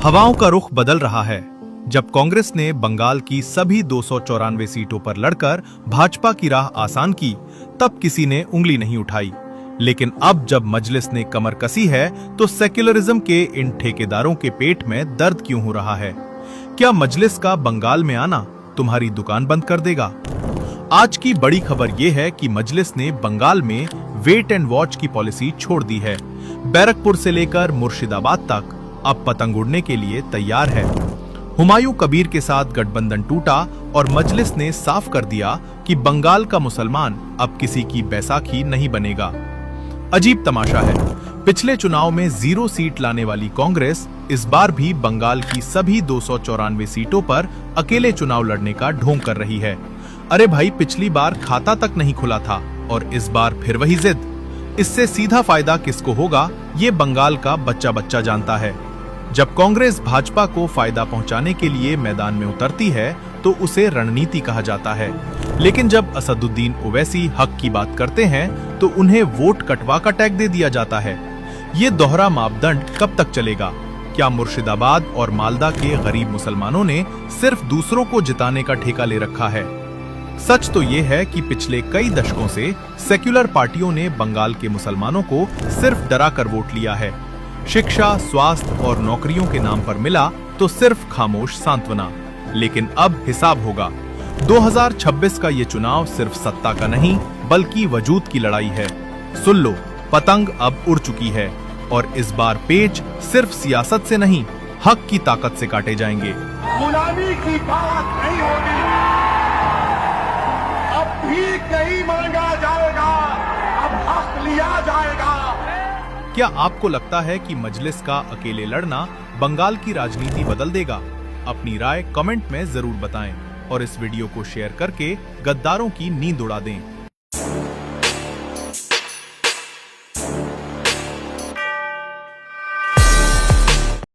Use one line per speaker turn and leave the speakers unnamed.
हवाओं का रुख बदल रहा है। जब कांग्रेस ने बंगाल की सभी 294 सीटों पर लड़कर भाजपा की राह आसान की, तब किसी ने उंगली नहीं उठाई। लेकिन अब जब मजलिस ने कमर कसी है, तो सेक्युलरिज्म के इन ठेकेदारों के पेट में दर्द क्यों हो रहा है? क्या मजलिस का बंगाल में आना तुम्हारी दुकान बंद कर देगा? आज की बड़ी खबर यह है कि मजलिस ने बंगाल में वेट एंड वॉच की पॉलिसी छोड़ दी है। बैरकपुर से लेकर मुर्शिदाबाद तक अब पतंग उड़ने के लिए तैयार है। हुमायूं कबीर के साथ गठबंधन टूटा और मजलिस ने साफ कर दिया कि बंगाल का मुसलमान अब किसी की बैसाखी नहीं बनेगा। अजीब तमाशा है, पिछले चुनाव में 0 सीट लाने वाली कांग्रेस इस बार भी बंगाल की सभी 294 सीटों पर अकेले चुनाव लड़ने का ढोंग कर रही है। अरे भाई, पिछली बार खाता तक नहीं खुला था और इस बार फिर वही जिद। इससे सीधा फायदा किसको होगा, ये बंगाल का बच्चा बच्चा जानता है। जब कांग्रेस भाजपा को फायदा पहुंचाने के लिए मैदान में उतरती है तो उसे रणनीति कहा जाता है, लेकिन जब असदुद्दीन ओवैसी हक की बात करते हैं तो उन्हें वोट कटवा का टैग दे दिया जाता है। ये दोहरा मापदंड कब तक चलेगा? क्या मुर्शिदाबाद और मालदा के गरीब मुसलमानों ने सिर्फ दूसरों को जिताने का ठेका ले रखा है? सच तो ये है कि पिछले कई दशकों से सेक्युलर पार्टियों ने बंगाल के मुसलमानों को सिर्फ डरा कर वोट लिया है। शिक्षा, स्वास्थ्य और नौकरियों के नाम पर मिला तो सिर्फ खामोश सांत्वना। लेकिन अब हिसाब होगा। 2026 का ये चुनाव सिर्फ सत्ता का नहीं बल्कि वजूद की लड़ाई है। सुन लो, पतंग अब उड़ चुकी है और इस बार पेच सिर्फ सियासत से नहीं, हक की ताकत से काटे जाएंगे।
गुलामी की बात नहीं होगी, अब भी कहीं मांगा जाएगा, अब हक लिया जाएगा।
क्या आपको लगता है कि मजलिस का अकेले लड़ना बंगाल की राजनीति बदल देगा? अपनी राय कमेंट में जरूर बताएं और इस वीडियो को शेयर करके गद्दारों की नींद उड़ा दें।